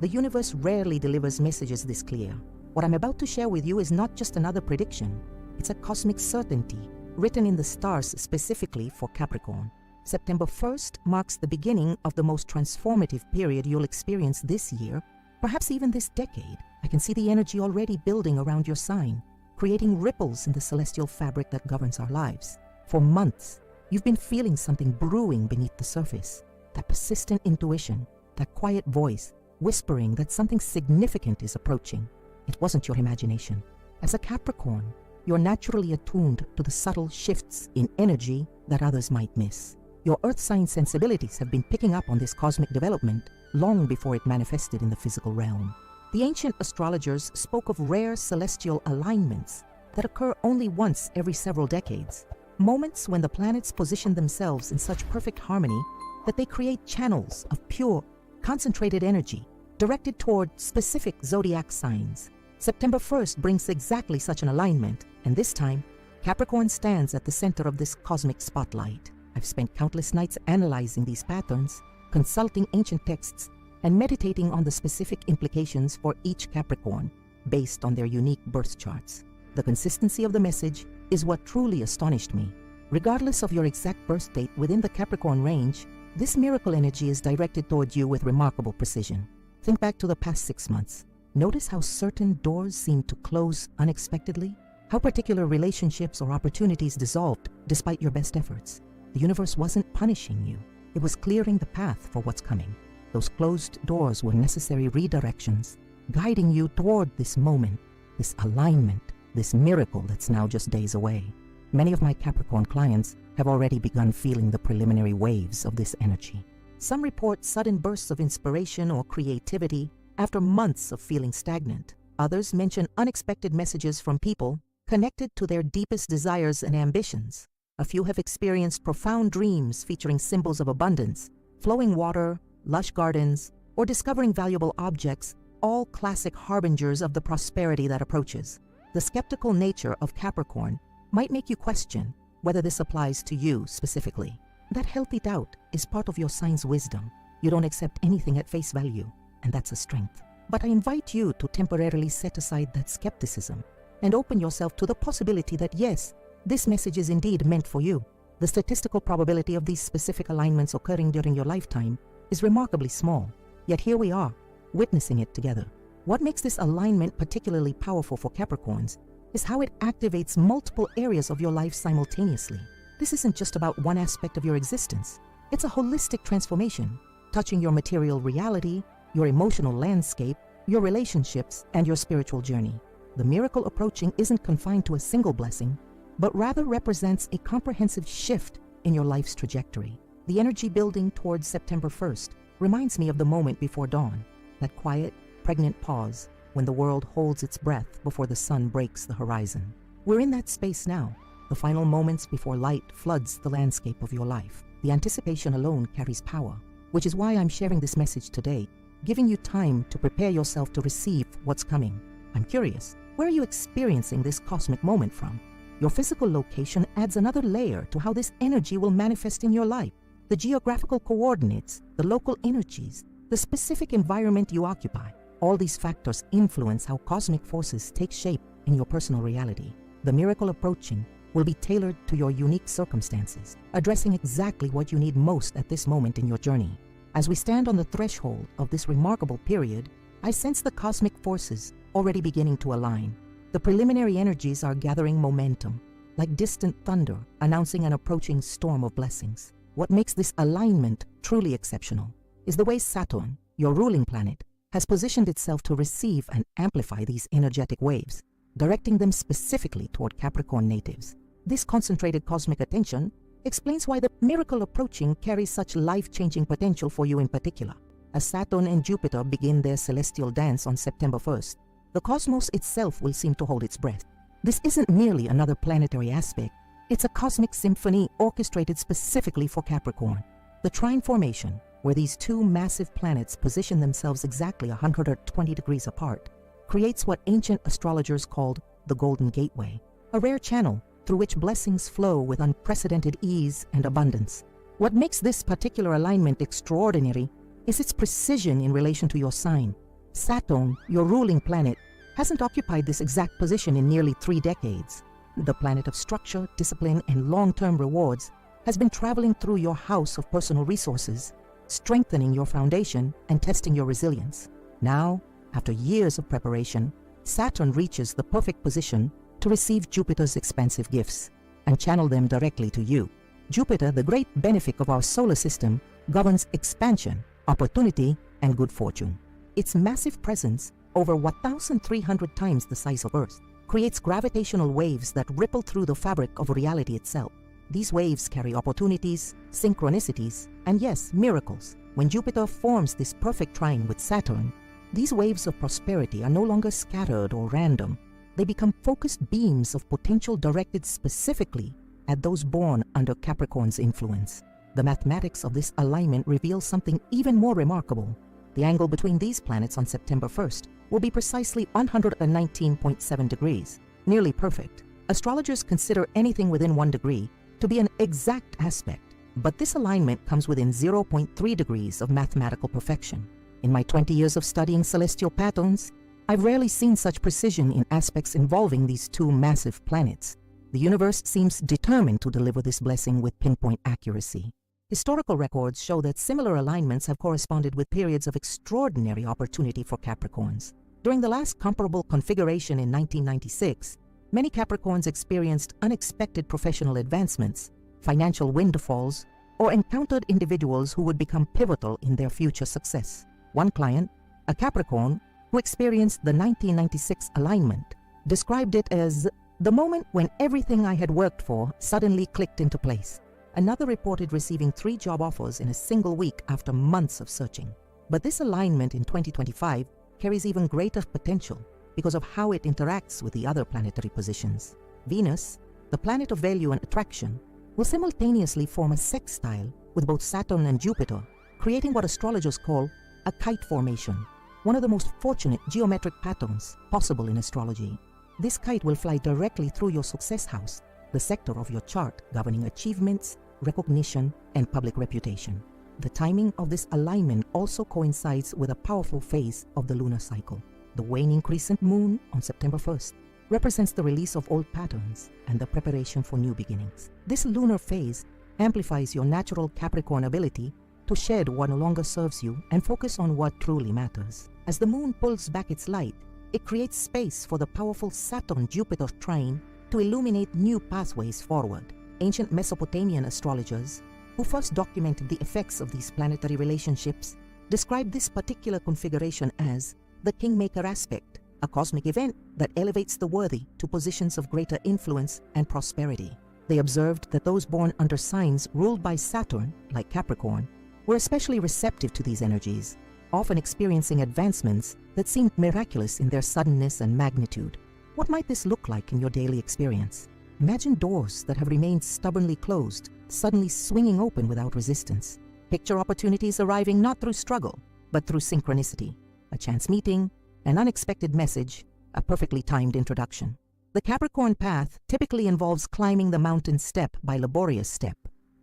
The universe rarely delivers messages this clear. What I'm about to share with you is not just another prediction. It's a cosmic certainty, written in the stars specifically for Capricorn. September 1st marks the beginning of the most transformative period you'll experience this year, perhaps even this decade. I can see the energy already building around your sign, creating ripples in the celestial fabric that governs our lives. For months, you've been feeling something brewing beneath the surface, that persistent intuition, that quiet voice, whispering that something significant is approaching. It wasn't your imagination. As a Capricorn, you're naturally attuned to the subtle shifts in energy that others might miss. Your earth sign sensibilities have been picking up on this cosmic development long before it manifested in the physical realm. The ancient astrologers spoke of rare celestial alignments that occur only once every several decades, moments when the planets position themselves in such perfect harmony that they create channels of pure, concentrated energy directed toward specific zodiac signs. September 1st brings exactly such an alignment, and this time, Capricorn stands at the center of this cosmic spotlight. I've spent countless nights analyzing these patterns, consulting ancient texts, and meditating on the specific implications for each Capricorn based on their unique birth charts. The consistency of the message is what truly astonished me. Regardless of your exact birth date within the Capricorn range, this miracle energy is directed toward you with remarkable precision. Think back to the past 6 months. Notice how certain doors seem to close unexpectedly, how particular relationships or opportunities dissolved despite your best efforts. The universe wasn't punishing you. It was clearing the path for what's coming. Those closed doors were necessary redirections, guiding you toward this moment, this alignment, this miracle that's now just days away. Many of my Capricorn clients have already begun feeling the preliminary waves of this energy. Some report sudden bursts of inspiration or creativity after months of feeling stagnant. Others mention unexpected messages from people connected to their deepest desires and ambitions. A few have experienced profound dreams featuring symbols of abundance, flowing water, lush gardens, or discovering valuable objects, all classic harbingers of the prosperity that approaches. The skeptical nature of Capricorn might make you question whether this applies to you specifically. That healthy doubt is part of your sign's wisdom. You don't accept anything at face value, and that's a strength. But I invite you to temporarily set aside that skepticism and open yourself to the possibility that yes, this message is indeed meant for you. The statistical probability of these specific alignments occurring during your lifetime is remarkably small, yet here we are, witnessing it together. What makes this alignment particularly powerful for Capricorns is how it activates multiple areas of your life simultaneously. This isn't just about one aspect of your existence. It's a holistic transformation, touching your material reality, your emotional landscape, your relationships, and your spiritual journey. The miracle approaching isn't confined to a single blessing, but rather represents a comprehensive shift in your life's trajectory. The energy building towards September 1st reminds me of the moment before dawn, that quiet, pregnant pause when the world holds its breath before the sun breaks the horizon. We're in that space now, the final moments before light floods the landscape of your life. The anticipation alone carries power, which is why I'm sharing this message today, giving you time to prepare yourself to receive what's coming. I'm curious, where are you experiencing this cosmic moment from? Your physical location adds another layer to how this energy will manifest in your life. The geographical coordinates, the local energies, the specific environment you occupy, all these factors influence how cosmic forces take shape in your personal reality. The miracle approaching will be tailored to your unique circumstances, addressing exactly what you need most at this moment in your journey. As we stand on the threshold of this remarkable period, I sense the cosmic forces already beginning to align. The preliminary energies are gathering momentum, like distant thunder announcing an approaching storm of blessings. What makes this alignment truly exceptional is the way Saturn, your ruling planet, has positioned itself to receive and amplify these energetic waves, directing them specifically toward Capricorn natives. This concentrated cosmic attention explains why the miracle approaching carries such life-changing potential for you in particular. As Saturn and Jupiter begin their celestial dance on September 1st, the cosmos itself will seem to hold its breath. This isn't merely another planetary aspect, it's a cosmic symphony orchestrated specifically for Capricorn. The trine formation, where these two massive planets position themselves exactly 120 degrees apart, creates what ancient astrologers called the Golden Gateway, a rare channel through which blessings flow with unprecedented ease and abundance. What makes this particular alignment extraordinary is its precision in relation to your sign. Saturn, your ruling planet, hasn't occupied this exact position in nearly 3 decades. The planet of structure, discipline, and long-term rewards has been traveling through your house of personal resources, strengthening your foundation and testing your resilience. Now, after years of preparation, Saturn reaches the perfect position to receive Jupiter's expansive gifts and channel them directly to you. Jupiter, the great benefic of our solar system, governs expansion, opportunity, and good fortune. Its massive presence, over 1,300 times the size of Earth, creates gravitational waves that ripple through the fabric of reality itself. These waves carry opportunities, synchronicities, and yes, miracles. When Jupiter forms this perfect trine with Saturn, these waves of prosperity are no longer scattered or random. They become focused beams of potential directed specifically at those born under Capricorn's influence. The mathematics of this alignment reveals something even more remarkable. The angle between these planets on September 1st will be precisely 119.7 degrees, nearly perfect. Astrologers consider anything within 1 degree to be an exact aspect, but this alignment comes within 0.3 degrees of mathematical perfection. In my 20 years of studying celestial patterns, I've rarely seen such precision in aspects involving these two massive planets. The universe seems determined to deliver this blessing with pinpoint accuracy. Historical records show that similar alignments have corresponded with periods of extraordinary opportunity for Capricorns. During the last comparable configuration in 1996, many Capricorns experienced unexpected professional advancements, financial windfalls, or encountered individuals who would become pivotal in their future success. One client, a Capricorn, who experienced the 1996 alignment, described it as the moment when everything I had worked for suddenly clicked into place. Another reported receiving 3 job offers in a single week after months of searching. But this alignment in 2025 carries even greater potential because of how it interacts with the other planetary positions. Venus, the planet of value and attraction, will simultaneously form a sextile with both Saturn and Jupiter, creating what astrologers call a kite formation, one of the most fortunate geometric patterns possible in astrology. This kite will fly directly through your success house, the sector of your chart governing achievements, recognition, and public reputation. The timing of this alignment also coincides with a powerful phase of the lunar cycle. The waning crescent moon on September 1st represents the release of old patterns and the preparation for new beginnings. This lunar phase amplifies your natural Capricorn ability to shed what no longer serves you and focus on what truly matters. As the moon pulls back its light, it creates space for the powerful Saturn-Jupiter trine to illuminate new pathways forward. Ancient Mesopotamian astrologers, who first documented the effects of these planetary relationships, described this particular configuration as the kingmaker aspect, a cosmic event that elevates the worthy to positions of greater influence and prosperity. They observed that those born under signs ruled by Saturn, like Capricorn, were especially receptive to these energies, often experiencing advancements that seemed miraculous in their suddenness and magnitude. What might this look like in your daily experience? Imagine doors that have remained stubbornly closed, suddenly swinging open without resistance. Picture opportunities arriving not through struggle, but through synchronicity. A chance meeting, an unexpected message, a perfectly timed introduction. The Capricorn path typically involves climbing the mountain step by laborious step.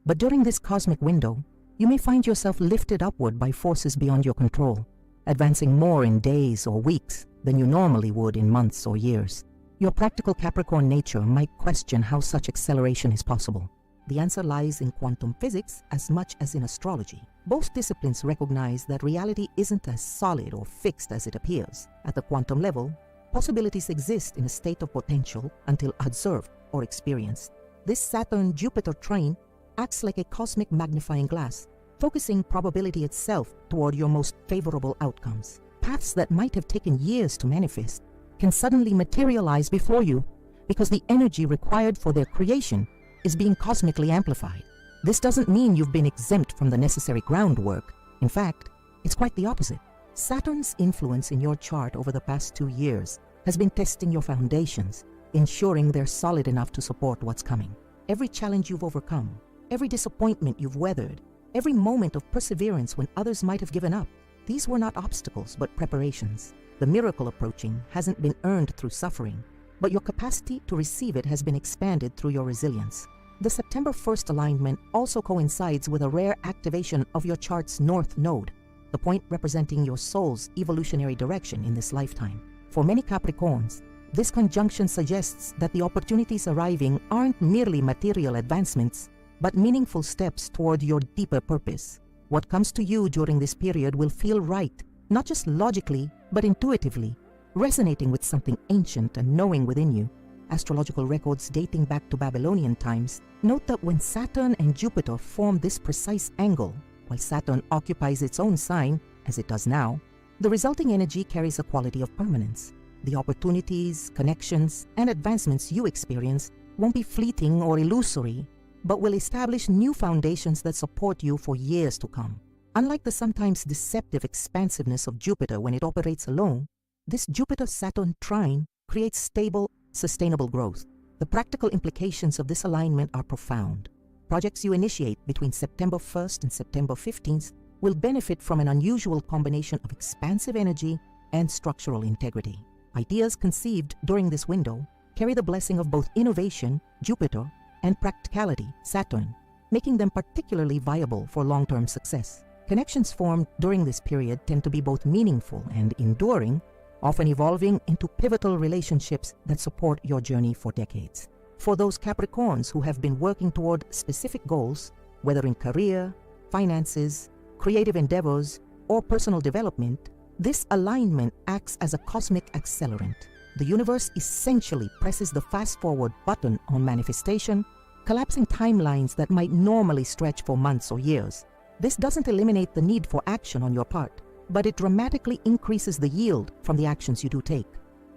But during this cosmic window, you may find yourself lifted upward by forces beyond your control, advancing more in days or weeks than you normally would in months or years. Your practical Capricorn nature might question how such acceleration is possible. The answer lies in quantum physics as much as in astrology. Both disciplines recognize that reality isn't as solid or fixed as it appears. At the quantum level, possibilities exist in a state of potential until observed or experienced. This Saturn-Jupiter trine acts like a cosmic magnifying glass, focusing probability itself toward your most favorable outcomes. Paths that might have taken years to manifest can suddenly materialize before you because the energy required for their creation is being cosmically amplified. This doesn't mean you've been exempt from the necessary groundwork. In fact, it's quite the opposite. Saturn's influence in your chart over the past 2 years has been testing your foundations, ensuring they're solid enough to support what's coming. Every challenge you've overcome, every disappointment you've weathered, every moment of perseverance when others might have given up, these were not obstacles but preparations. The miracle approaching hasn't been earned through suffering, but your capacity to receive it has been expanded through your resilience. The September 1st alignment also coincides with a rare activation of your chart's north node, the point representing your soul's evolutionary direction in this lifetime. For many Capricorns, this conjunction suggests that the opportunities arriving aren't merely material advancements, but meaningful steps toward your deeper purpose. What comes to you during this period will feel right, not just logically, but intuitively, resonating with something ancient and knowing within you. Astrological records dating back to Babylonian times note that when Saturn and Jupiter form this precise angle, while Saturn occupies its own sign, as it does now, the resulting energy carries a quality of permanence. The opportunities, connections, and advancements you experience won't be fleeting or illusory, but will establish new foundations that support you for years to come. Unlike the sometimes deceptive expansiveness of Jupiter when it operates alone, this Jupiter-Saturn trine creates stable, sustainable growth. The practical implications of this alignment are profound. Projects you initiate between September 1st and September 15th will benefit from an unusual combination of expansive energy and structural integrity. Ideas conceived during this window carry the blessing of both innovation, Jupiter, and practicality, Saturn, making them particularly viable for long-term success. Connections formed during this period tend to be both meaningful and enduring, often evolving into pivotal relationships that support your journey for decades. For those Capricorns who have been working toward specific goals, whether in career, finances, creative endeavors, or personal development, this alignment acts as a cosmic accelerant. The universe essentially presses the fast-forward button on manifestation, collapsing timelines that might normally stretch for months or years. This doesn't eliminate the need for action on your part, but it dramatically increases the yield from the actions you do take.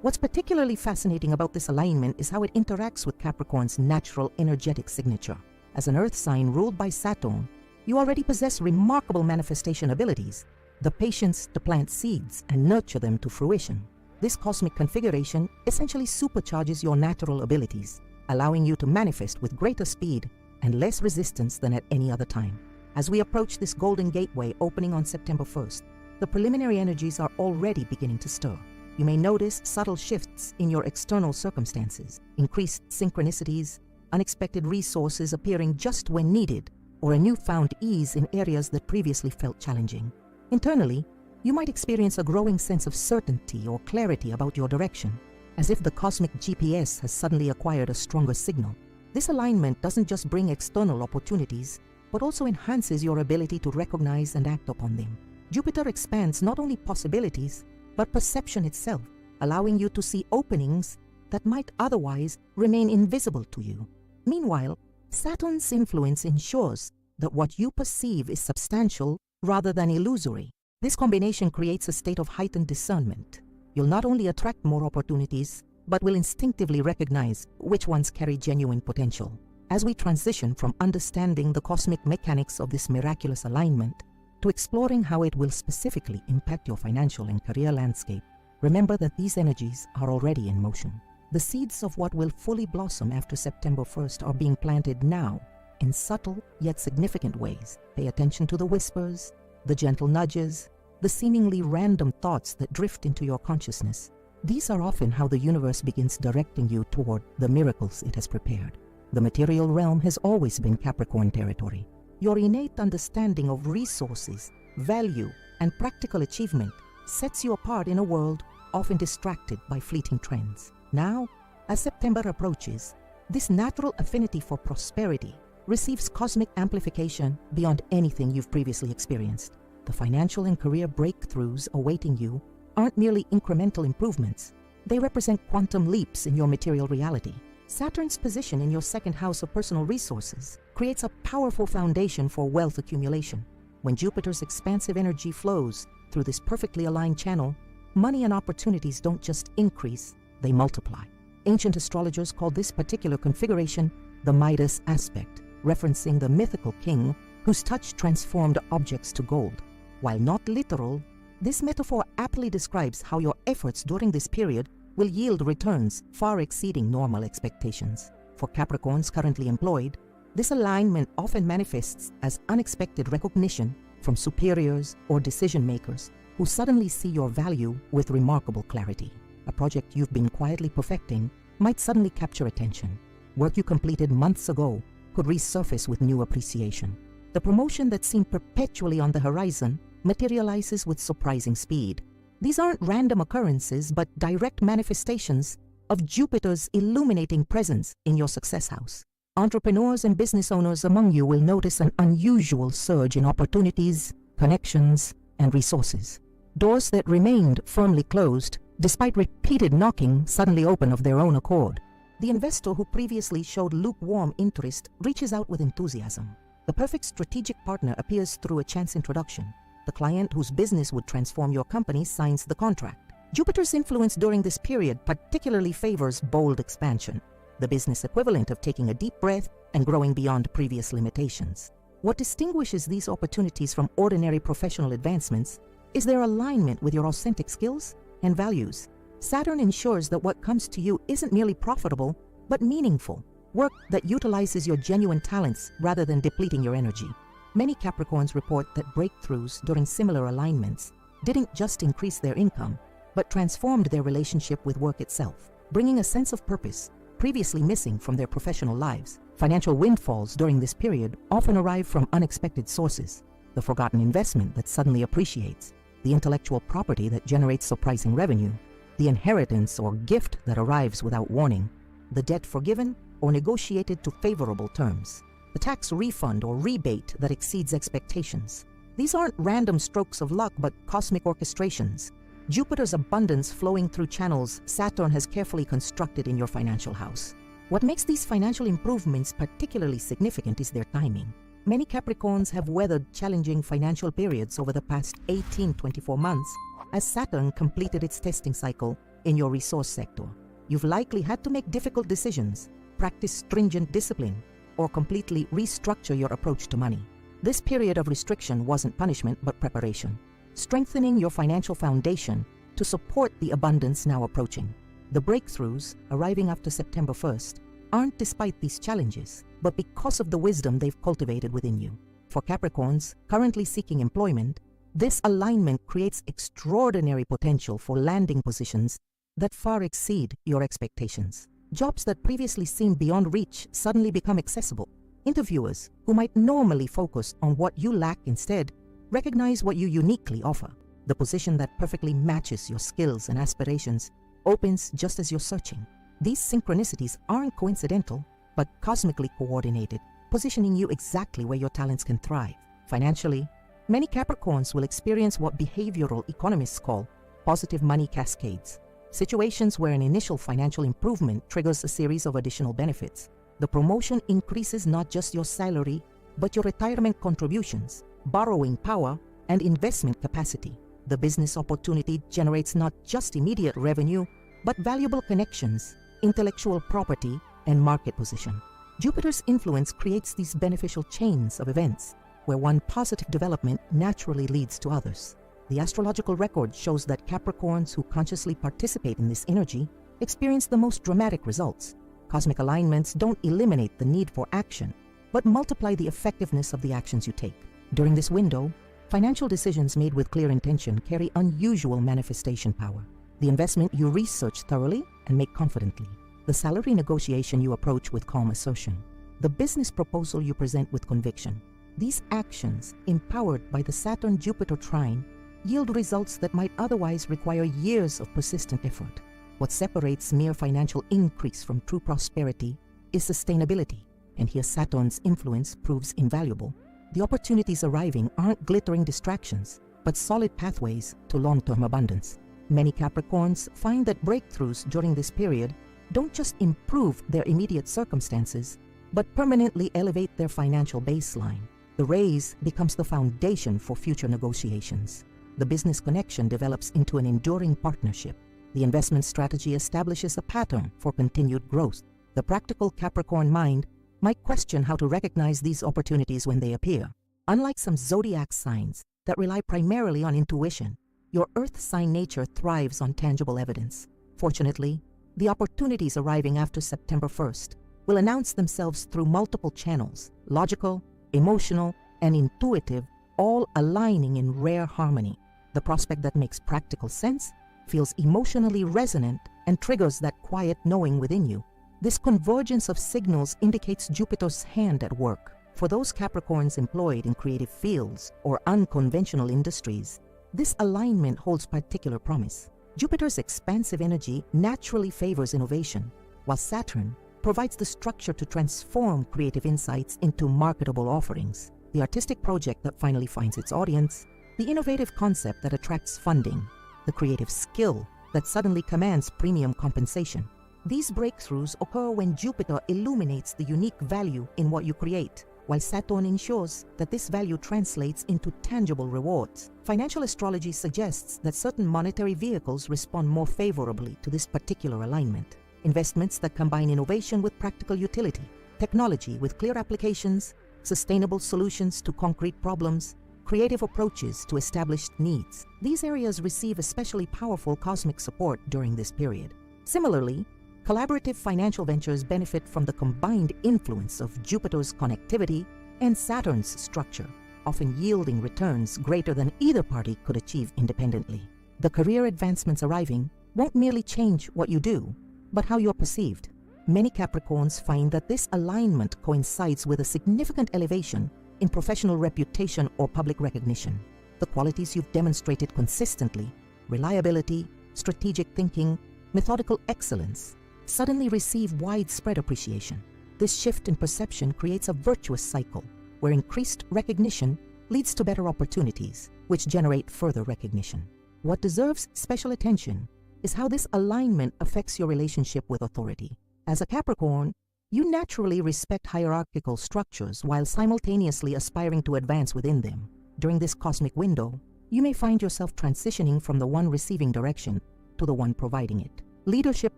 What's particularly fascinating about this alignment is how it interacts with Capricorn's natural energetic signature. As an earth sign ruled by Saturn, you already possess remarkable manifestation abilities, the patience to plant seeds and nurture them to fruition. This cosmic configuration essentially supercharges your natural abilities, allowing you to manifest with greater speed and less resistance than at any other time. As we approach this golden gateway opening on September 1st, the preliminary energies are already beginning to stir. You may notice subtle shifts in your external circumstances, increased synchronicities, unexpected resources appearing just when needed, or a newfound ease in areas that previously felt challenging. Internally, you might experience a growing sense of certainty or clarity about your direction, as if the cosmic GPS has suddenly acquired a stronger signal. This alignment doesn't just bring external opportunities, but also enhances your ability to recognize and act upon them. Jupiter expands not only possibilities, but perception itself, allowing you to see openings that might otherwise remain invisible to you. Meanwhile, Saturn's influence ensures that what you perceive is substantial rather than illusory. This combination creates a state of heightened discernment. You'll not only attract more opportunities, but will instinctively recognize which ones carry genuine potential. As we transition from understanding the cosmic mechanics of this miraculous alignment to exploring how it will specifically impact your financial and career landscape, remember that these energies are already in motion. The seeds of what will fully blossom after September 1st are being planted now in subtle yet significant ways. Pay attention to the whispers, the gentle nudges, the seemingly random thoughts that drift into your consciousness. These are often how the universe begins directing you toward the miracles it has prepared. The material realm has always been Capricorn territory. Your innate understanding of resources, value, and practical achievement sets you apart in a world often distracted by fleeting trends. Now, as September approaches, this natural affinity for prosperity receives cosmic amplification beyond anything you've previously experienced. The financial and career breakthroughs awaiting you aren't merely incremental improvements. They represent quantum leaps in your material reality. Saturn's position in your second house of personal resources creates a powerful foundation for wealth accumulation. When Jupiter's expansive energy flows through this perfectly aligned channel, money and opportunities don't just increase, they multiply. Ancient astrologers called this particular configuration the Midas aspect, referencing the mythical king whose touch transformed objects to gold. While not literal, this metaphor aptly describes how your efforts during this period will yield returns far exceeding normal expectations. For Capricorns currently employed, this alignment often manifests as unexpected recognition from superiors or decision makers who suddenly see your value with remarkable clarity. A project you've been quietly perfecting might suddenly capture attention. Work you completed months ago could resurface with new appreciation. The promotion that seemed perpetually on the horizon materializes with surprising speed. These aren't random occurrences, but direct manifestations of Jupiter's illuminating presence in your success house. Entrepreneurs and business owners among you will notice an unusual surge in opportunities, connections, and resources. Doors that remained firmly closed, despite repeated knocking, suddenly open of their own accord. The investor who previously showed lukewarm interest reaches out with enthusiasm. The perfect strategic partner appears through a chance introduction. The client whose business would transform your company signs the contract. Jupiter's influence during this period particularly favors bold expansion, the business equivalent of taking a deep breath and growing beyond previous limitations. What distinguishes these opportunities from ordinary professional advancements is their alignment with your authentic skills and values. Saturn ensures that what comes to you isn't merely profitable, but meaningful, work that utilizes your genuine talents rather than depleting your energy. Many Capricorns report that breakthroughs during similar alignments didn't just increase their income, but transformed their relationship with work itself, bringing a sense of purpose previously missing from their professional lives. Financial windfalls during this period often arrive from unexpected sources: the forgotten investment that suddenly appreciates, the intellectual property that generates surprising revenue, the inheritance or gift that arrives without warning, the debt forgiven or negotiated to favorable terms, the tax refund or rebate that exceeds expectations. These aren't random strokes of luck, but cosmic orchestrations. Jupiter's abundance flowing through channels Saturn has carefully constructed in your financial house. What makes these financial improvements particularly significant is their timing. Many Capricorns have weathered challenging financial periods over the past 18-24 months as Saturn completed its testing cycle in your resource sector. You've likely had to make difficult decisions, practice stringent discipline, or completely restructure your approach to money. This period of restriction wasn't punishment but preparation, strengthening your financial foundation to support the abundance now approaching. The breakthroughs, arriving after September 1st, aren't despite these challenges, but because of the wisdom they've cultivated within you. For Capricorns currently seeking employment, this alignment creates extraordinary potential for landing positions that far exceed your expectations. Jobs that previously seemed beyond reach suddenly become accessible. Interviewers who might normally focus on what you lack instead recognize what you uniquely offer. The position that perfectly matches your skills and aspirations opens just as you're searching. These synchronicities aren't coincidental, but cosmically coordinated, positioning you exactly where your talents can thrive. Financially, many Capricorns will experience what behavioral economists call positive money cascades, situations where an initial financial improvement triggers a series of additional benefits. The promotion increases not just your salary, but your retirement contributions, borrowing power, and investment capacity. The business opportunity generates not just immediate revenue, but valuable connections, intellectual property, and market position. Jupiter's influence creates these beneficial chains of events, where one positive development naturally leads to others. The astrological record shows that Capricorns who consciously participate in this energy experience the most dramatic results. Cosmic alignments don't eliminate the need for action, but multiply the effectiveness of the actions you take. During this window, financial decisions made with clear intention carry unusual manifestation power. The investment you research thoroughly and make confidently. The salary negotiation you approach with calm assertion. The business proposal you present with conviction. These actions, empowered by the Saturn-Jupiter trine, yield results that might otherwise require years of persistent effort. What separates mere financial increase from true prosperity is sustainability, and here Saturn's influence proves invaluable. The opportunities arriving aren't glittering distractions, but solid pathways to long-term abundance. Many Capricorns find that breakthroughs during this period don't just improve their immediate circumstances, but permanently elevate their financial baseline. The raise becomes the foundation for future negotiations. The business connection develops into an enduring partnership. The investment strategy establishes a pattern for continued growth. The practical Capricorn mind might question how to recognize these opportunities when they appear. Unlike some zodiac signs that rely primarily on intuition, your earth sign nature thrives on tangible evidence. Fortunately, the opportunities arriving after September 1st will announce themselves through multiple channels, logical, emotional, and intuitive, all aligning in rare harmony. The prospect that makes practical sense feels emotionally resonant and triggers that quiet knowing within you. This convergence of signals indicates Jupiter's hand at work, For those Capricorns employed in creative fields or unconventional industries, this alignment holds particular promise. Jupiter's expansive energy naturally favors innovation, while Saturn provides the structure to transform creative insights into marketable offerings. The artistic project that finally finds its audience, the innovative concept that attracts funding, the creative skill that suddenly commands premium compensation. These breakthroughs occur when Jupiter illuminates the unique value in what you create, while Saturn ensures that this value translates into tangible rewards. Financial astrology suggests that certain monetary vehicles respond more favorably to this particular alignment. Investments that combine innovation with practical utility, technology with clear applications, sustainable solutions to concrete problems, creative approaches to established needs. These areas receive especially powerful cosmic support during this period. Similarly, collaborative financial ventures benefit from the combined influence of Jupiter's connectivity and Saturn's structure, often yielding returns greater than either party could achieve independently. The career advancements arriving won't merely change what you do, but how you're perceived. Many Capricorns find that this alignment coincides with a significant elevation in professional reputation or public recognition. The qualities you've demonstrated consistently, reliability, strategic thinking, methodical excellence, suddenly receive widespread appreciation. This shift in perception creates a virtuous cycle where increased recognition leads to better opportunities, which generate further recognition. What deserves special attention is how this alignment affects your relationship with authority. As a Capricorn, you naturally respect hierarchical structures while simultaneously aspiring to advance within them. During this cosmic window, you may find yourself transitioning from the one receiving direction to the one providing it. Leadership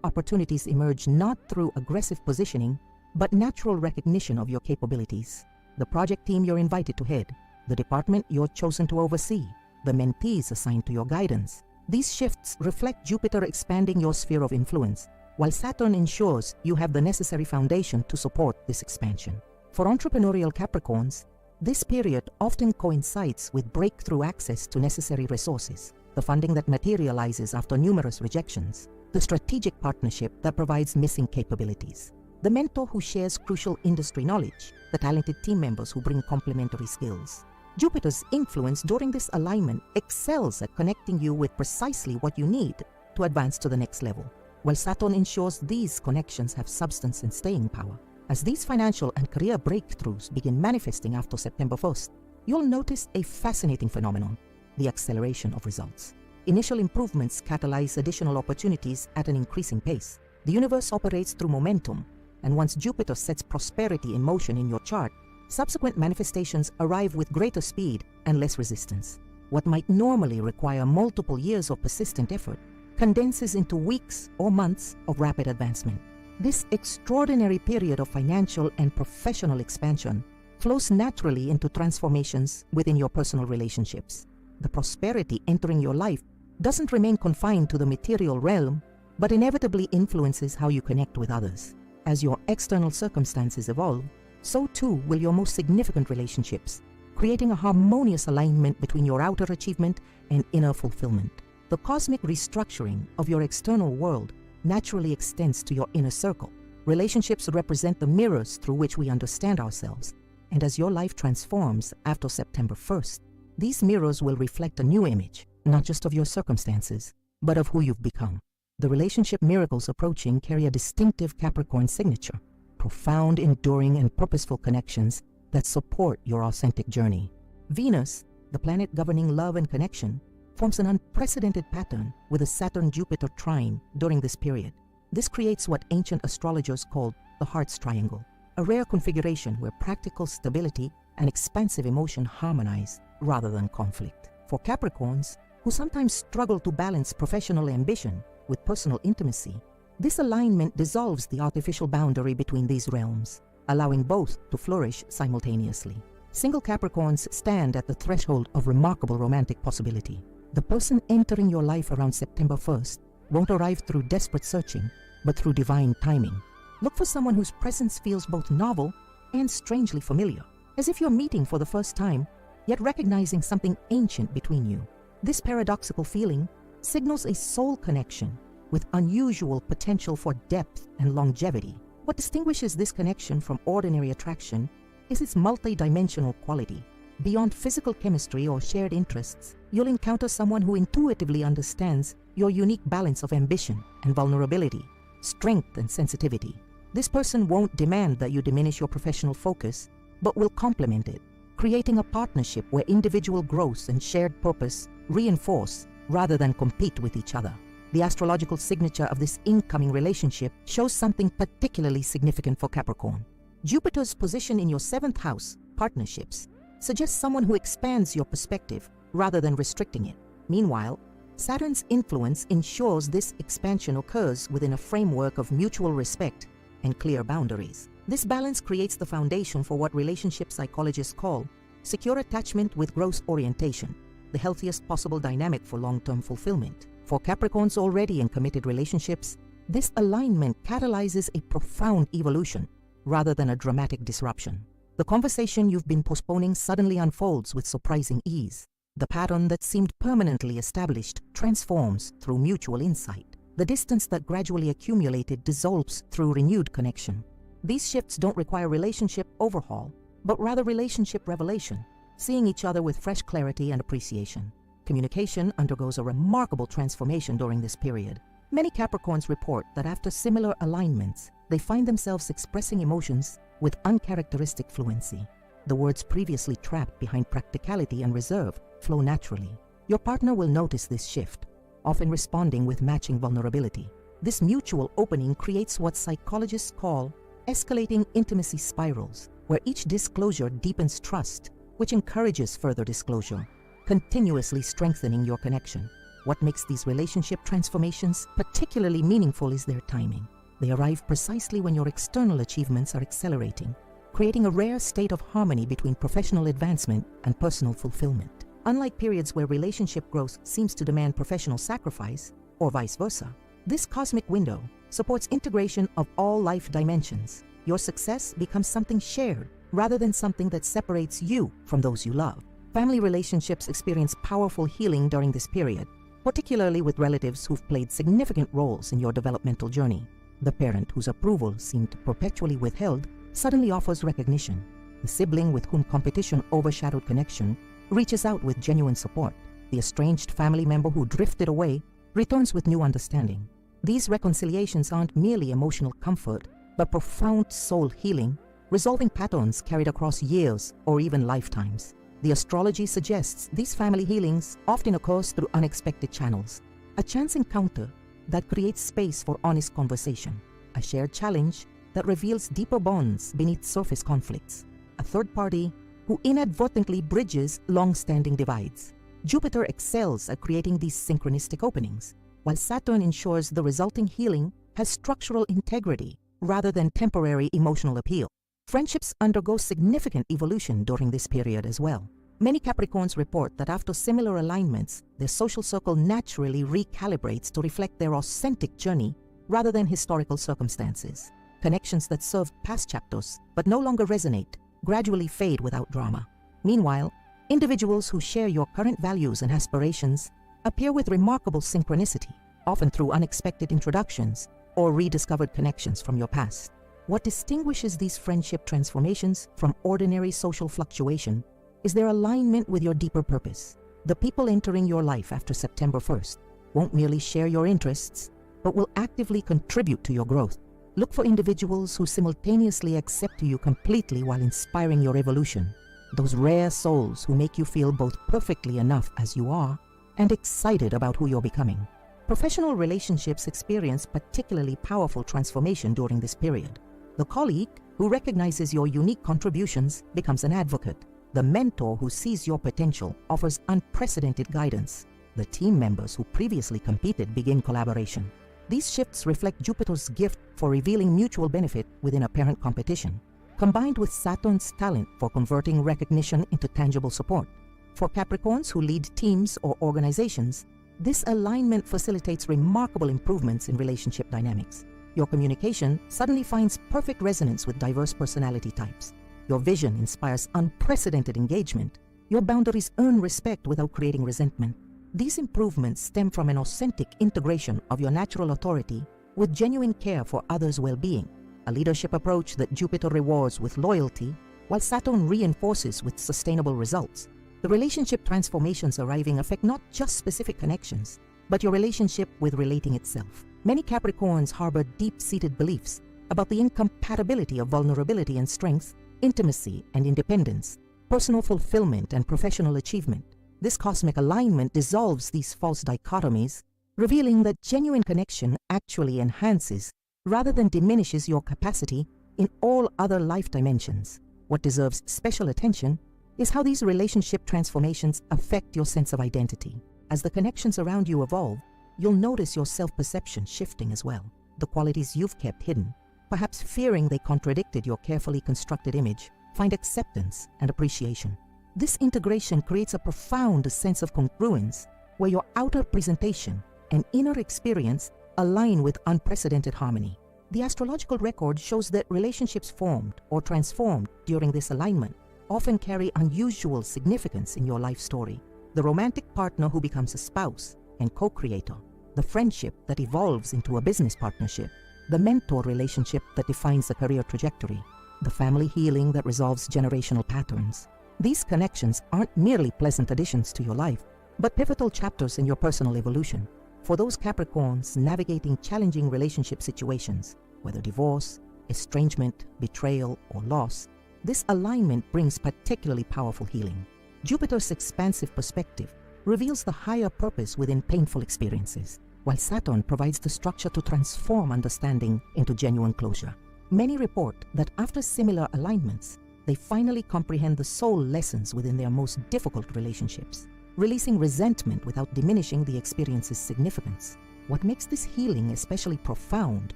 opportunities emerge not through aggressive positioning, but natural recognition of your capabilities. The project team you're invited to head, the department you're chosen to oversee, the mentees assigned to your guidance. These shifts reflect Jupiter expanding your sphere of influence, while Saturn ensures you have the necessary foundation to support this expansion. For entrepreneurial Capricorns, this period often coincides with breakthrough access to necessary resources, the funding that materializes after numerous rejections, the strategic partnership that provides missing capabilities, the mentor who shares crucial industry knowledge, the talented team members who bring complementary skills. Jupiter's influence during this alignment excels at connecting you with precisely what you need to advance to the next level, while Saturn ensures these connections have substance and staying power. As these financial and career breakthroughs begin manifesting after September 1st, you'll notice a fascinating phenomenon: the acceleration of results. Initial improvements catalyze additional opportunities at an increasing pace. The universe operates through momentum, and once Jupiter sets prosperity in motion in your chart, subsequent manifestations arrive with greater speed and less resistance. What might normally require multiple years of persistent effort condenses into weeks or months of rapid advancement. This extraordinary period of financial and professional expansion flows naturally into transformations within your personal relationships. The prosperity entering your life doesn't remain confined to the material realm, but inevitably influences how you connect with others. As your external circumstances evolve, so too will your most significant relationships, creating a harmonious alignment between your outer achievement and inner fulfillment. The cosmic restructuring of your external world naturally extends to your inner circle. Relationships represent the mirrors through which we understand ourselves, and as your life transforms after September 1st, these mirrors will reflect a new image, not just of your circumstances, but of who you've become. The relationship miracles approaching carry a distinctive Capricorn signature: profound, enduring, and purposeful connections that support your authentic journey. Venus, the planet governing love and connection, forms an unprecedented pattern with a Saturn-Jupiter trine during this period. This creates what ancient astrologers called the Heart's Triangle, a rare configuration where practical stability and expansive emotion harmonize rather than conflict. For Capricorns, who sometimes struggle to balance professional ambition with personal intimacy, this alignment dissolves the artificial boundary between these realms, allowing both to flourish simultaneously. Single Capricorns stand at the threshold of remarkable romantic possibility. The person entering your life around September 1st won't arrive through desperate searching, but through divine timing. Look for someone whose presence feels both novel and strangely familiar, as if you're meeting for the first time, yet recognizing something ancient between you. This paradoxical feeling signals a soul connection with unusual potential for depth and longevity. What distinguishes this connection from ordinary attraction is its multi-dimensional quality. Beyond physical chemistry or shared interests, you'll encounter someone who intuitively understands your unique balance of ambition and vulnerability, strength and sensitivity. This person won't demand that you diminish your professional focus, but will complement it, creating a partnership where individual growth and shared purpose reinforce rather than compete with each other. The astrological signature of this incoming relationship shows something particularly significant for Capricorn. Jupiter's position in your 7th house, partnerships, suggests someone who expands your perspective rather than restricting it. Meanwhile, Saturn's influence ensures this expansion occurs within a framework of mutual respect and clear boundaries. This balance creates the foundation for what relationship psychologists call secure attachment with growth orientation, the healthiest possible dynamic for long-term fulfillment. For Capricorns already in committed relationships, this alignment catalyzes a profound evolution rather than a dramatic disruption. The conversation you've been postponing suddenly unfolds with surprising ease. The pattern that seemed permanently established transforms through mutual insight. The distance that gradually accumulated dissolves through renewed connection. These shifts don't require relationship overhaul, but rather relationship revelation, seeing each other with fresh clarity and appreciation. Communication undergoes a remarkable transformation during this period. Many Capricorns report that after similar alignments, they find themselves expressing emotions with uncharacteristic fluency. The words previously trapped behind practicality and reserve flow naturally. Your partner will notice this shift, often responding with matching vulnerability. This mutual opening creates what psychologists call escalating intimacy spirals, where each disclosure deepens trust, which encourages further disclosure, continuously strengthening your connection. What makes these relationship transformations particularly meaningful is their timing. They arrive precisely when your external achievements are accelerating, creating a rare state of harmony between professional advancement and personal fulfillment. Unlike periods where relationship growth seems to demand professional sacrifice, or vice versa, this cosmic window supports integration of all life dimensions. Your success becomes something shared rather than something that separates you from those you love. Family relationships experience powerful healing during this period, particularly with relatives who've played significant roles in your developmental journey. The parent whose approval seemed perpetually withheld suddenly offers recognition. The sibling with whom competition overshadowed connection reaches out with genuine support. The estranged family member who drifted away returns with new understanding. These reconciliations aren't merely emotional comfort, but profound soul healing, resolving patterns carried across years or even lifetimes. The astrology suggests these family healings often occurs through unexpected channels. A chance encounter that creates space for honest conversation. A shared challenge that reveals deeper bonds beneath surface conflicts. A third party who inadvertently bridges long-standing divides. Jupiter excels at creating these synchronistic openings, while Saturn ensures the resulting healing has structural integrity rather than temporary emotional appeal. Friendships undergo significant evolution during this period as well. Many Capricorns report that after similar alignments, their social circle naturally recalibrates to reflect their authentic journey rather than historical circumstances. Connections that served past chapters but no longer resonate gradually fade without drama. Meanwhile, individuals who share your current values and aspirations appear with remarkable synchronicity, often through unexpected introductions or rediscovered connections from your past. What distinguishes these friendship transformations from ordinary social fluctuation is their alignment with your deeper purpose. The people entering your life after September 1st won't merely share your interests, but will actively contribute to your growth. Look for individuals who simultaneously accept you completely while inspiring your evolution. Those rare souls who make you feel both perfectly enough as you are and excited about who you're becoming. Professional relationships experience particularly powerful transformation during this period. The colleague who recognizes your unique contributions becomes an advocate. The mentor who sees your potential offers unprecedented guidance. The team members who previously competed begin collaboration. These shifts reflect Jupiter's gift for revealing mutual benefit within apparent competition, combined with Saturn's talent for converting recognition into tangible support. For Capricorns who lead teams or organizations, this alignment facilitates remarkable improvements in relationship dynamics. Your communication suddenly finds perfect resonance with diverse personality types. Your vision inspires unprecedented engagement. Your boundaries earn respect without creating resentment. These improvements stem from an authentic integration of your natural authority with genuine care for others' well-being, a leadership approach that Jupiter rewards with loyalty while Saturn reinforces with sustainable results. The relationship transformations arriving affect not just specific connections, but your relationship with relating itself. Many Capricorns harbor deep-seated beliefs about the incompatibility of vulnerability and strength, intimacy and independence, personal fulfillment and professional achievement. This cosmic alignment dissolves these false dichotomies, revealing that genuine connection actually enhances rather than diminishes your capacity in all other life dimensions. What deserves special attention is how these relationship transformations affect your sense of identity. As the connections around you evolve, you'll notice your self-perception shifting as well. The qualities you've kept hidden, perhaps fearing they contradicted your carefully constructed image, find acceptance and appreciation. This integration creates a profound sense of congruence where your outer presentation and inner experience align with unprecedented harmony. The astrological record shows that relationships formed or transformed during this alignment often carry unusual significance in your life story. The romantic partner who becomes a spouse and co-creator, the friendship that evolves into a business partnership, the mentor relationship that defines a career trajectory, the family healing that resolves generational patterns. These connections aren't merely pleasant additions to your life, but pivotal chapters in your personal evolution. For those Capricorns navigating challenging relationship situations, whether divorce, estrangement, betrayal, or loss, this alignment brings particularly powerful healing. Jupiter's expansive perspective reveals the higher purpose within painful experiences, while Saturn provides the structure to transform understanding into genuine closure. Many report that after similar alignments, they finally comprehend the soul lessons within their most difficult relationships, releasing resentment without diminishing the experience's significance. What makes this healing especially profound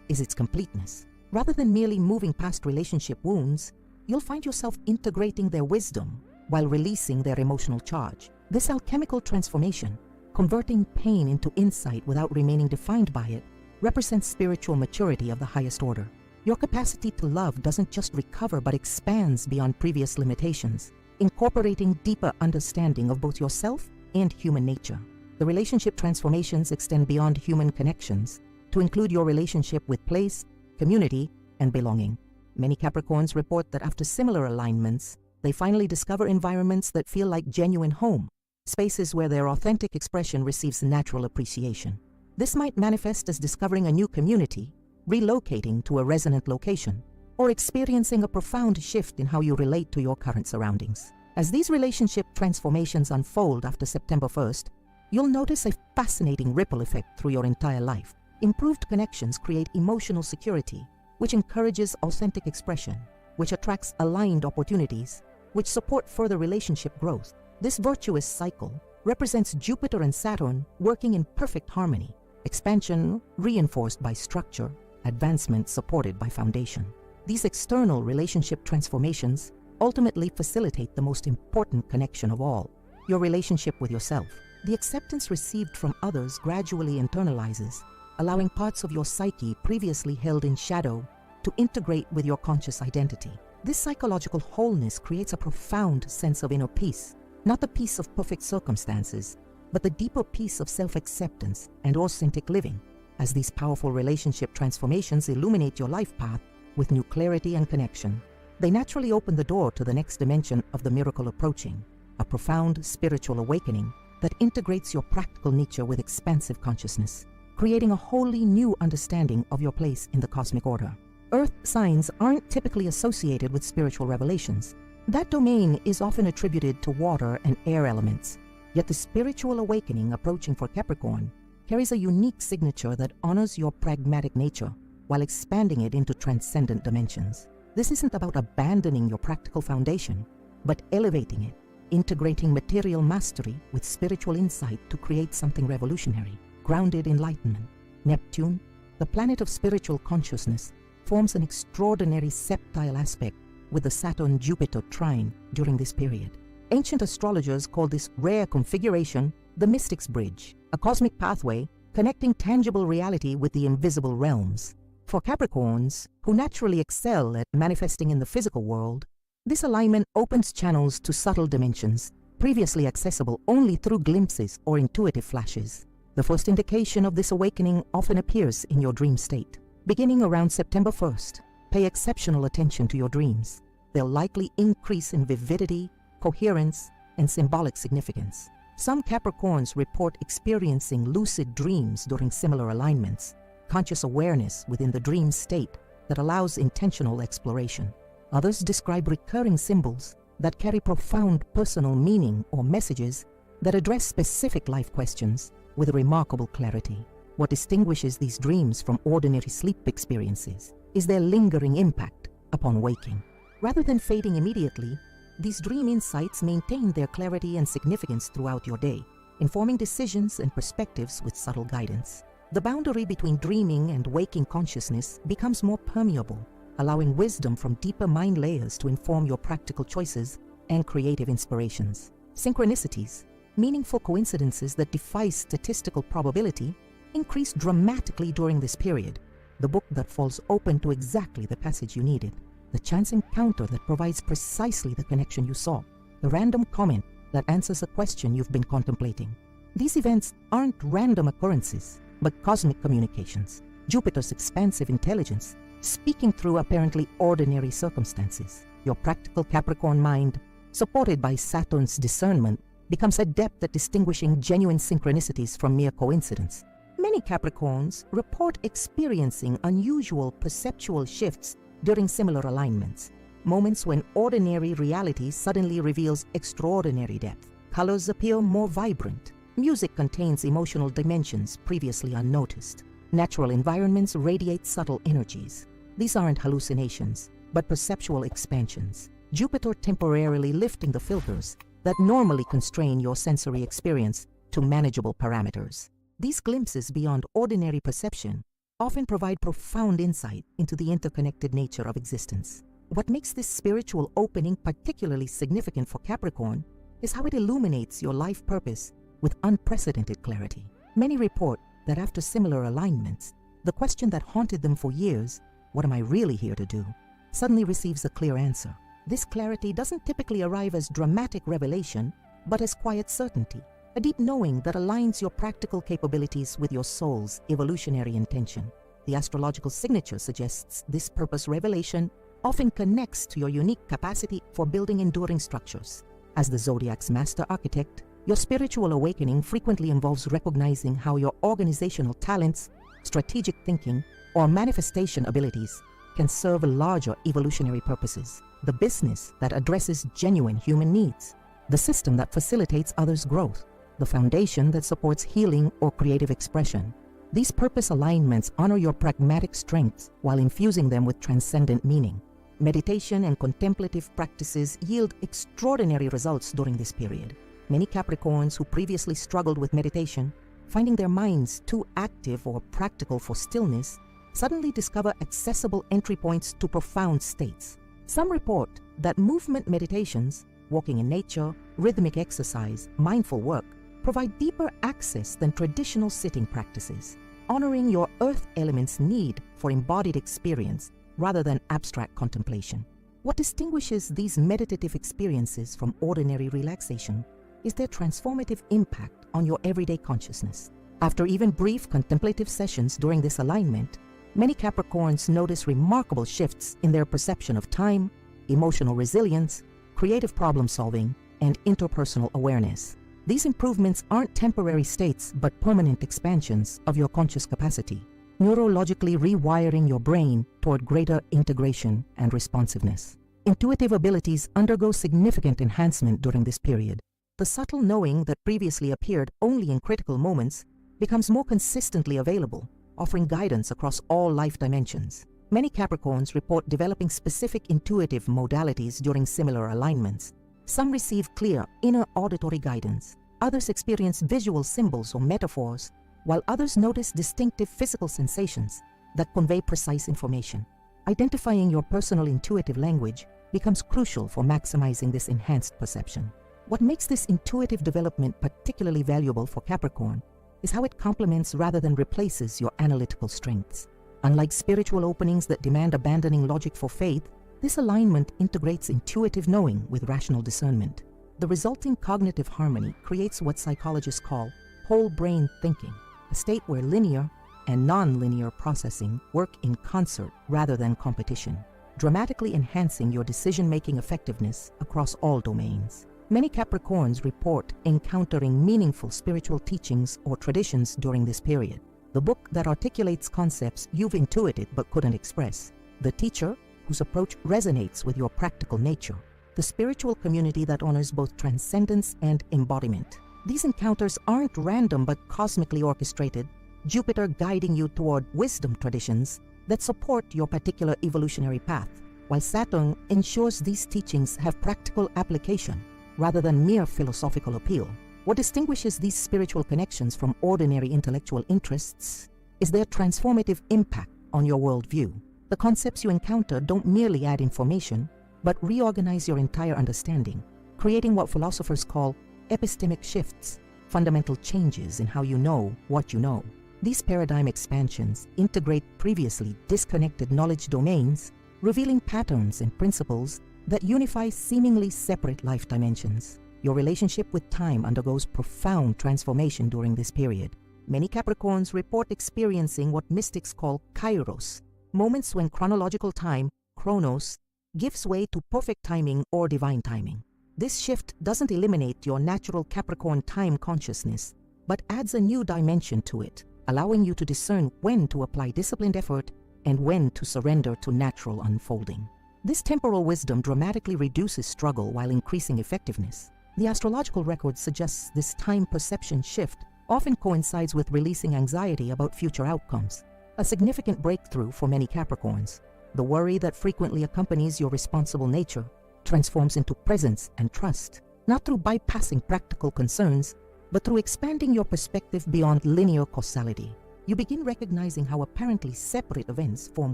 is its completeness. Rather than merely moving past relationship wounds, you'll find yourself integrating their wisdom while releasing their emotional charge. This alchemical transformation, converting pain into insight without remaining defined by it, represents spiritual maturity of the highest order. Your capacity to love doesn't just recover but expands beyond previous limitations, incorporating deeper understanding of both yourself and human nature. The relationship transformations extend beyond human connections to include your relationship with place, community, and belonging. Many Capricorns report that after similar alignments, they finally discover environments that feel like genuine home, spaces where their authentic expression receives natural appreciation. This might manifest as discovering a new community, relocating to a resonant location, or experiencing a profound shift in how you relate to your current surroundings. As these relationship transformations unfold after September 1st, you'll notice a fascinating ripple effect through your entire life. Improved connections create emotional security, which encourages authentic expression, which attracts aligned opportunities, which support further relationship growth. This virtuous cycle represents Jupiter and Saturn working in perfect harmony, expansion reinforced by structure, advancement supported by foundation. These external relationship transformations ultimately facilitate the most important connection of all, your relationship with yourself. The acceptance received from others gradually internalizes, allowing parts of your psyche previously held in shadow to integrate with your conscious identity. This psychological wholeness creates a profound sense of inner peace, not the peace of perfect circumstances, but the deeper peace of self-acceptance and authentic living. As these powerful relationship transformations illuminate your life path with new clarity and connection, they naturally open the door to the next dimension of the miracle approaching, a profound spiritual awakening that integrates your practical nature with expansive consciousness, creating a wholly new understanding of your place in the cosmic order. Earth signs aren't typically associated with spiritual revelations. That domain is often attributed to water and air elements. Yet the spiritual awakening approaching for Capricorn carries a unique signature that honors your pragmatic nature while expanding it into transcendent dimensions. This isn't about abandoning your practical foundation, but elevating it, integrating material mastery with spiritual insight to create something revolutionary, grounded enlightenment. Neptune, the planet of spiritual consciousness, forms an extraordinary septile aspect with the Saturn-Jupiter trine during this period. Ancient astrologers call this rare configuration the mystic's bridge, a cosmic pathway connecting tangible reality with the invisible realms. For Capricorns, who naturally excel at manifesting in the physical world, this alignment opens channels to subtle dimensions, previously accessible only through glimpses or intuitive flashes. The first indication of this awakening often appears in your dream state. Beginning around September 1st, pay exceptional attention to your dreams. they'll likely increase in vividity, coherence, and symbolic significance. Some Capricorns report experiencing lucid dreams during similar alignments, conscious awareness within the dream state that allows intentional exploration. Others describe recurring symbols that carry profound personal meaning or messages that address specific life questions with remarkable clarity. What distinguishes these dreams from ordinary sleep experiences is their lingering impact upon waking. Rather than fading immediately, these dream insights maintain their clarity and significance throughout your day, informing decisions and perspectives with subtle guidance. The boundary between dreaming and waking consciousness becomes more permeable, allowing wisdom from deeper mind layers to inform your practical choices and creative inspirations. Synchronicities, meaningful coincidences that defy statistical probability, increase dramatically during this period. The book that falls open to exactly the passage you needed, the chance encounter that provides precisely the connection you sought, the random comment that answers a question you've been contemplating. These events aren't random occurrences, but cosmic communications. Jupiter's expansive intelligence speaking through apparently ordinary circumstances. Your practical Capricorn mind, supported by Saturn's discernment, becomes adept at distinguishing genuine synchronicities from mere coincidence. Many Capricorns report experiencing unusual perceptual shifts during similar alignments, moments when ordinary reality suddenly reveals extraordinary depth. Colors appear more vibrant. Music contains emotional dimensions previously unnoticed. Natural environments radiate subtle energies. These aren't hallucinations, but perceptual expansions. Jupiter temporarily lifting the filters that normally constrain your sensory experience to manageable parameters. These glimpses beyond ordinary perception often provide profound insight into the interconnected nature of existence. What makes this spiritual opening particularly significant for Capricorn is how it illuminates your life purpose with unprecedented clarity. Many report that after similar alignments, the question that haunted them for years, "What am I really here to do?" suddenly receives a clear answer. This clarity doesn't typically arrive as dramatic revelation, but as quiet certainty, a deep knowing that aligns your practical capabilities with your soul's evolutionary intention. The astrological signature suggests this purpose revelation often connects to your unique capacity for building enduring structures. As the Zodiac's master architect, your spiritual awakening frequently involves recognizing how your organizational talents, strategic thinking, or manifestation abilities can serve larger evolutionary purposes. The business that addresses genuine human needs, the system that facilitates others' growth, the foundation that supports healing or creative expression. These purpose alignments honor your pragmatic strengths while infusing them with transcendent meaning. Meditation and contemplative practices yield extraordinary results during this period. Many Capricorns who previously struggled with meditation, finding their minds too active or practical for stillness, suddenly discover accessible entry points to profound states. Some report that movement meditations, walking in nature, rhythmic exercise, mindful work, provide deeper access than traditional sitting practices, honoring your earth element's need for embodied experience rather than abstract contemplation. What distinguishes these meditative experiences from ordinary relaxation is their transformative impact on your everyday consciousness. After even brief contemplative sessions during this alignment, many Capricorns notice remarkable shifts in their perception of time, emotional resilience, creative problem solving, and interpersonal awareness. These improvements aren't temporary states but permanent expansions of your conscious capacity, neurologically rewiring your brain toward greater integration and responsiveness. Intuitive abilities undergo significant enhancement during this period. The subtle knowing that previously appeared only in critical moments becomes more consistently available, offering guidance across all life dimensions. Many Capricorns report developing specific intuitive modalities during similar alignments. Some receive clear inner auditory guidance. Others experience visual symbols or metaphors, while others notice distinctive physical sensations that convey precise information. Identifying your personal intuitive language becomes crucial for maximizing this enhanced perception. What makes this intuitive development particularly valuable for Capricorn is how it complements rather than replaces your analytical strengths. Unlike spiritual openings that demand abandoning logic for faith, this alignment integrates intuitive knowing with rational discernment. The resulting cognitive harmony creates what psychologists call whole brain thinking, a state where linear and non-linear processing work in concert rather than competition. dramatically enhancing your decision-making effectiveness across all domains. Many Capricorns report encountering meaningful spiritual teachings or traditions during this period. The book that articulates concepts you've intuited but couldn't express. The teacher whose approach resonates with your practical nature. The spiritual community that honors both transcendence and embodiment. These encounters aren't random but cosmically orchestrated, Jupiter guiding you toward wisdom traditions that support your particular evolutionary path, while Saturn ensures these teachings have practical application rather than mere philosophical appeal. What distinguishes these spiritual connections from ordinary intellectual interests is their transformative impact on your worldview. The concepts you encounter don't merely add information, but reorganize your entire understanding, creating what philosophers call epistemic shifts, fundamental changes in how you know what you know. These paradigm expansions integrate previously disconnected knowledge domains, revealing patterns and principles that unify seemingly separate life dimensions. Your relationship with time undergoes profound transformation during this period. Many Capricorns report experiencing what mystics call kairos, moments when chronological time, chronos, gives way to perfect timing or divine timing. This shift doesn't eliminate your natural Capricorn time consciousness, but adds a new dimension to it, allowing you to discern when to apply disciplined effort and when to surrender to natural unfolding. This temporal wisdom dramatically reduces struggle while increasing effectiveness. The astrological record suggests this time perception shift often coincides with releasing anxiety about future outcomes, a significant breakthrough for many Capricorns. The worry that frequently accompanies your responsible nature transforms into presence and trust, not through bypassing practical concerns, but through expanding your perspective beyond linear causality. You begin recognizing how apparently separate events form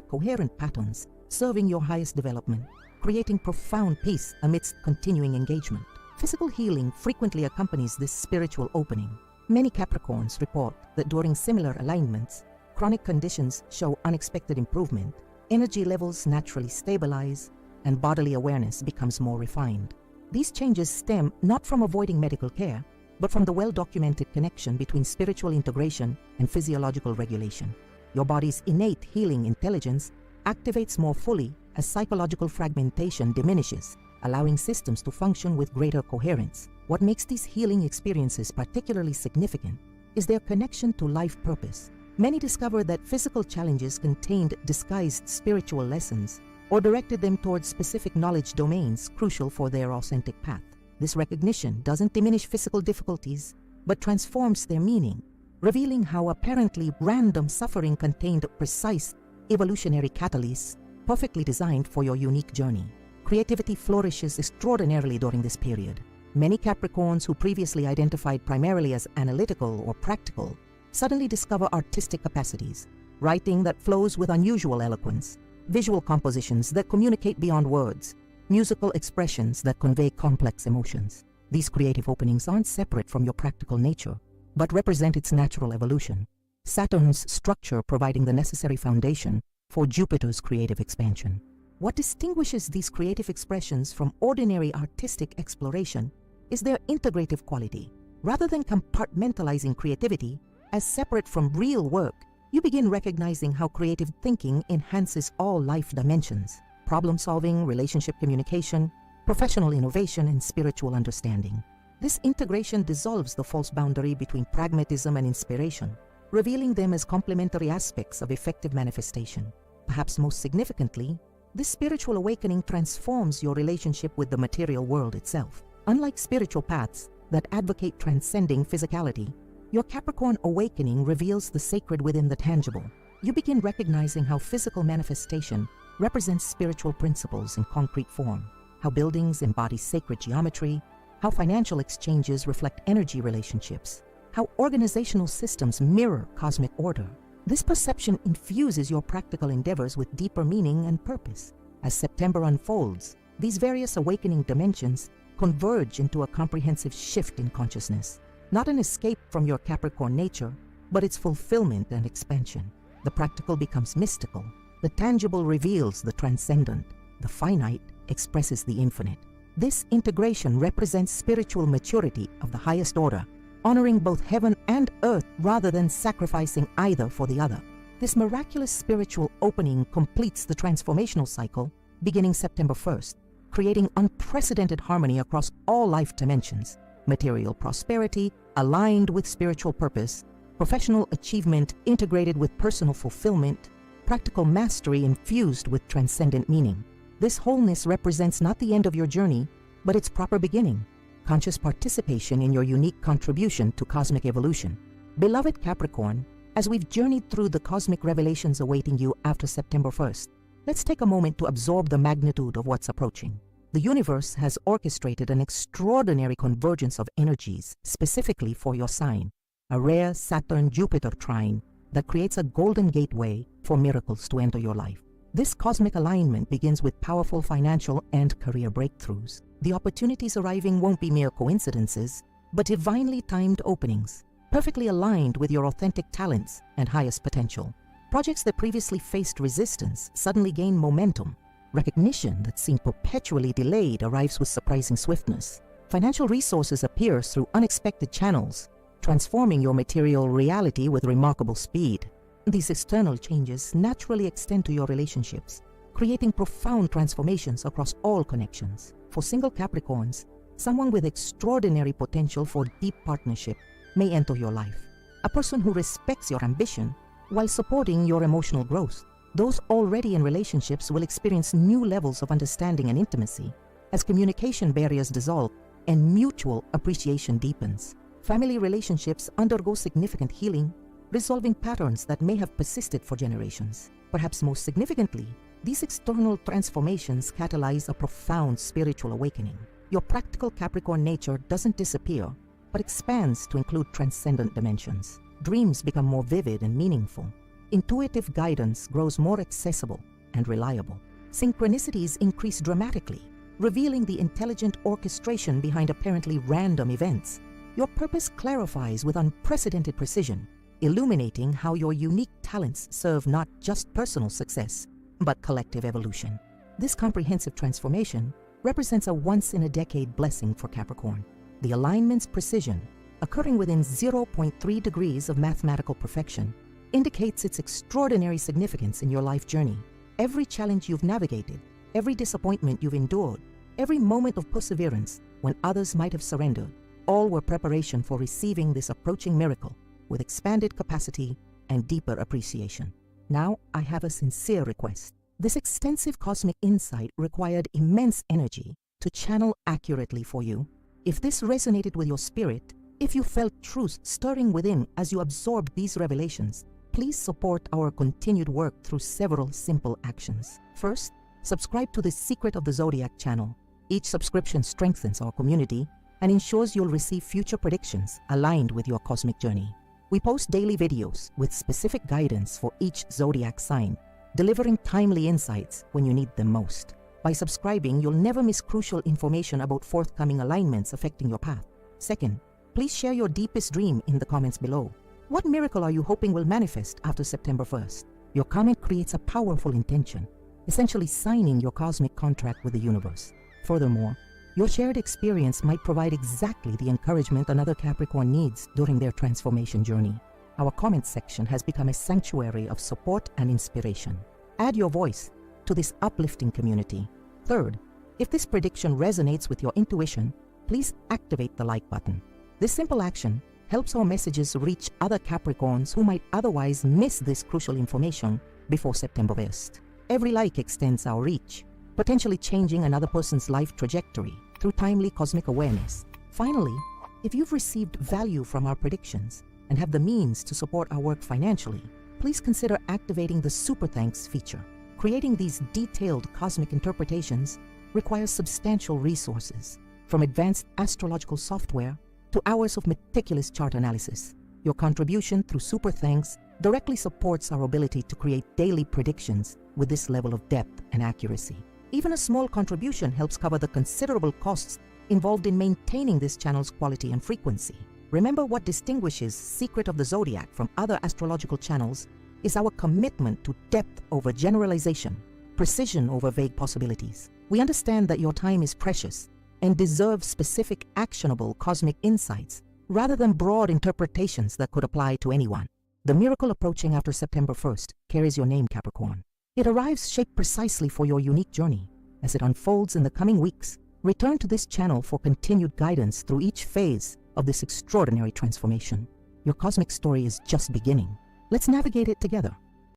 coherent patterns, serving your highest development, creating profound peace amidst continuing engagement. Physical healing frequently accompanies this spiritual opening. Many Capricorns report that during similar alignments, chronic conditions show unexpected improvement, energy levels naturally stabilize, and bodily awareness becomes more refined. These changes stem not from avoiding medical care, but from the well-documented connection between spiritual integration and physiological regulation. Your body's innate healing intelligence activates more fully as psychological fragmentation diminishes, allowing systems to function with greater coherence. What makes these healing experiences particularly significant is their connection to life purpose. Many discover that physical challenges contained disguised spiritual lessons or directed them towards specific knowledge domains crucial for their authentic path. This recognition doesn't diminish physical difficulties, but transforms their meaning, revealing how apparently random suffering contained precise evolutionary catalysts perfectly designed for your unique journey. Creativity flourishes extraordinarily during this period. Many Capricorns who previously identified primarily as analytical or practical suddenly discover artistic capacities, writing that flows with unusual eloquence, visual compositions that communicate beyond words, musical expressions that convey complex emotions. These creative openings aren't separate from your practical nature, but represent its natural evolution. Saturn's structure providing the necessary foundation for Jupiter's creative expansion. What distinguishes these creative expressions from ordinary artistic exploration is their integrative quality. Rather than compartmentalizing creativity as separate from real work, you begin recognizing how creative thinking enhances all life dimensions: problem-solving, relationship communication, professional innovation, and spiritual understanding. This integration dissolves the false boundary between pragmatism and inspiration, revealing them as complementary aspects of effective manifestation. Perhaps most significantly, this spiritual awakening transforms your relationship with the material world itself. Unlike spiritual paths that advocate transcending physicality, your Capricorn awakening reveals the sacred within the tangible. You begin recognizing how physical manifestation represents spiritual principles in concrete form, how buildings embody sacred geometry, how financial exchanges reflect energy relationships, how organizational systems mirror cosmic order. This perception infuses your practical endeavors with deeper meaning and purpose. As September unfolds, these various awakening dimensions converge into a comprehensive shift in consciousness, not an escape from your Capricorn nature, but its fulfillment and expansion. The practical becomes mystical, the tangible reveals the transcendent, the finite expresses the infinite. This integration represents spiritual maturity of the highest order, honoring both heaven and earth rather than sacrificing either for the other. This miraculous spiritual opening completes the transformational cycle beginning September 1st, creating unprecedented harmony across all life dimensions: material prosperity aligned with spiritual purpose, professional achievement integrated with personal fulfillment, practical mastery infused with transcendent meaning. This wholeness represents not the end of your journey, but its proper beginning, conscious participation in your unique contribution to cosmic evolution. Beloved Capricorn, as we've journeyed through the cosmic revelations awaiting you after September 1st, let's take a moment to absorb the magnitude of what's approaching. The universe has orchestrated an extraordinary convergence of energies specifically for your sign, a rare Saturn-Jupiter trine that creates a golden gateway for miracles to enter your life. This cosmic alignment begins with powerful financial and career breakthroughs. The opportunities arriving won't be mere coincidences, but divinely timed openings, perfectly aligned with your authentic talents and highest potential. Projects that previously faced resistance suddenly gain momentum. Recognition that seemed perpetually delayed arrives with surprising swiftness. Financial resources appear through unexpected channels, transforming your material reality with remarkable speed. These external changes naturally extend to your relationships, creating profound transformations across all connections. For single Capricorns, someone with extraordinary potential for deep partnership may enter your life. A person who respects your ambition while supporting your emotional growth. Those already in relationships will experience new levels of understanding and intimacy as communication barriers dissolve and mutual appreciation deepens. Family relationships undergo significant healing, resolving patterns that may have persisted for generations. Perhaps most significantly, these external transformations catalyze a profound spiritual awakening. Your practical Capricorn nature doesn't disappear, but expands to include transcendent dimensions. Dreams become more vivid and meaningful. Intuitive guidance grows more accessible and reliable. Synchronicities increase dramatically, revealing the intelligent orchestration behind apparently random events. Your purpose clarifies with unprecedented precision, illuminating how your unique talents serve not just personal success, but collective evolution. This comprehensive transformation represents a once-in-a-decade blessing for Capricorn. The alignment's precision, occurring within 0.3 degrees of mathematical perfection, indicates its extraordinary significance in your life journey. Every challenge you've navigated, every disappointment you've endured, every moment of perseverance when others might have surrendered, all were preparation for receiving this approaching miracle with expanded capacity and deeper appreciation. Now, I have a sincere request. This extensive cosmic insight required immense energy to channel accurately for you. If this resonated with your spirit, if you felt truth stirring within as you absorbed these revelations, please support our continued work through several simple actions. First, subscribe to the Secret of the Zodiac channel. Each subscription strengthens our community and ensures you'll receive future predictions aligned with your cosmic journey. We post daily videos with specific guidance for each zodiac sign, delivering timely insights when you need them most. By subscribing, you'll never miss crucial information about forthcoming alignments affecting your path. Second, please share your deepest dream in the comments below. What miracle are you hoping will manifest after September 1st? Your comment creates a powerful intention, essentially signing your cosmic contract with the universe. Furthermore, your shared experience might provide exactly the encouragement another Capricorn needs during their transformation journey. Our comment section has become a sanctuary of support and inspiration. Add your voice to this uplifting community. Third, if this prediction resonates with your intuition, please activate the like button. This simple action helps our messages reach other Capricorns who might otherwise miss this crucial information before September 1st. Every like extends our reach, potentially changing another person's life trajectory through timely cosmic awareness. Finally, if you've received value from our predictions and have the means to support our work financially, please consider activating the Super Thanks feature. Creating these detailed cosmic interpretations requires substantial resources, from advanced astrological software to hours of meticulous chart analysis. Your contribution through Super Thanks directly supports our ability to create daily predictions with this level of depth and accuracy. Even a small contribution helps cover the considerable costs involved in maintaining this channel's quality and frequency. Remember, what distinguishes Secret of the Zodiac from other astrological channels is our commitment to depth over generalization, precision over vague possibilities. We understand that your time is precious and deserve specific, actionable cosmic insights rather than broad interpretations that could apply to anyone. The miracle approaching after September 1st carries your name, Capricorn. It arrives shaped precisely for your unique journey. As it unfolds in the coming weeks, return to this channel for continued guidance through each phase of this extraordinary transformation. Your cosmic story is just beginning. Let's navigate it together.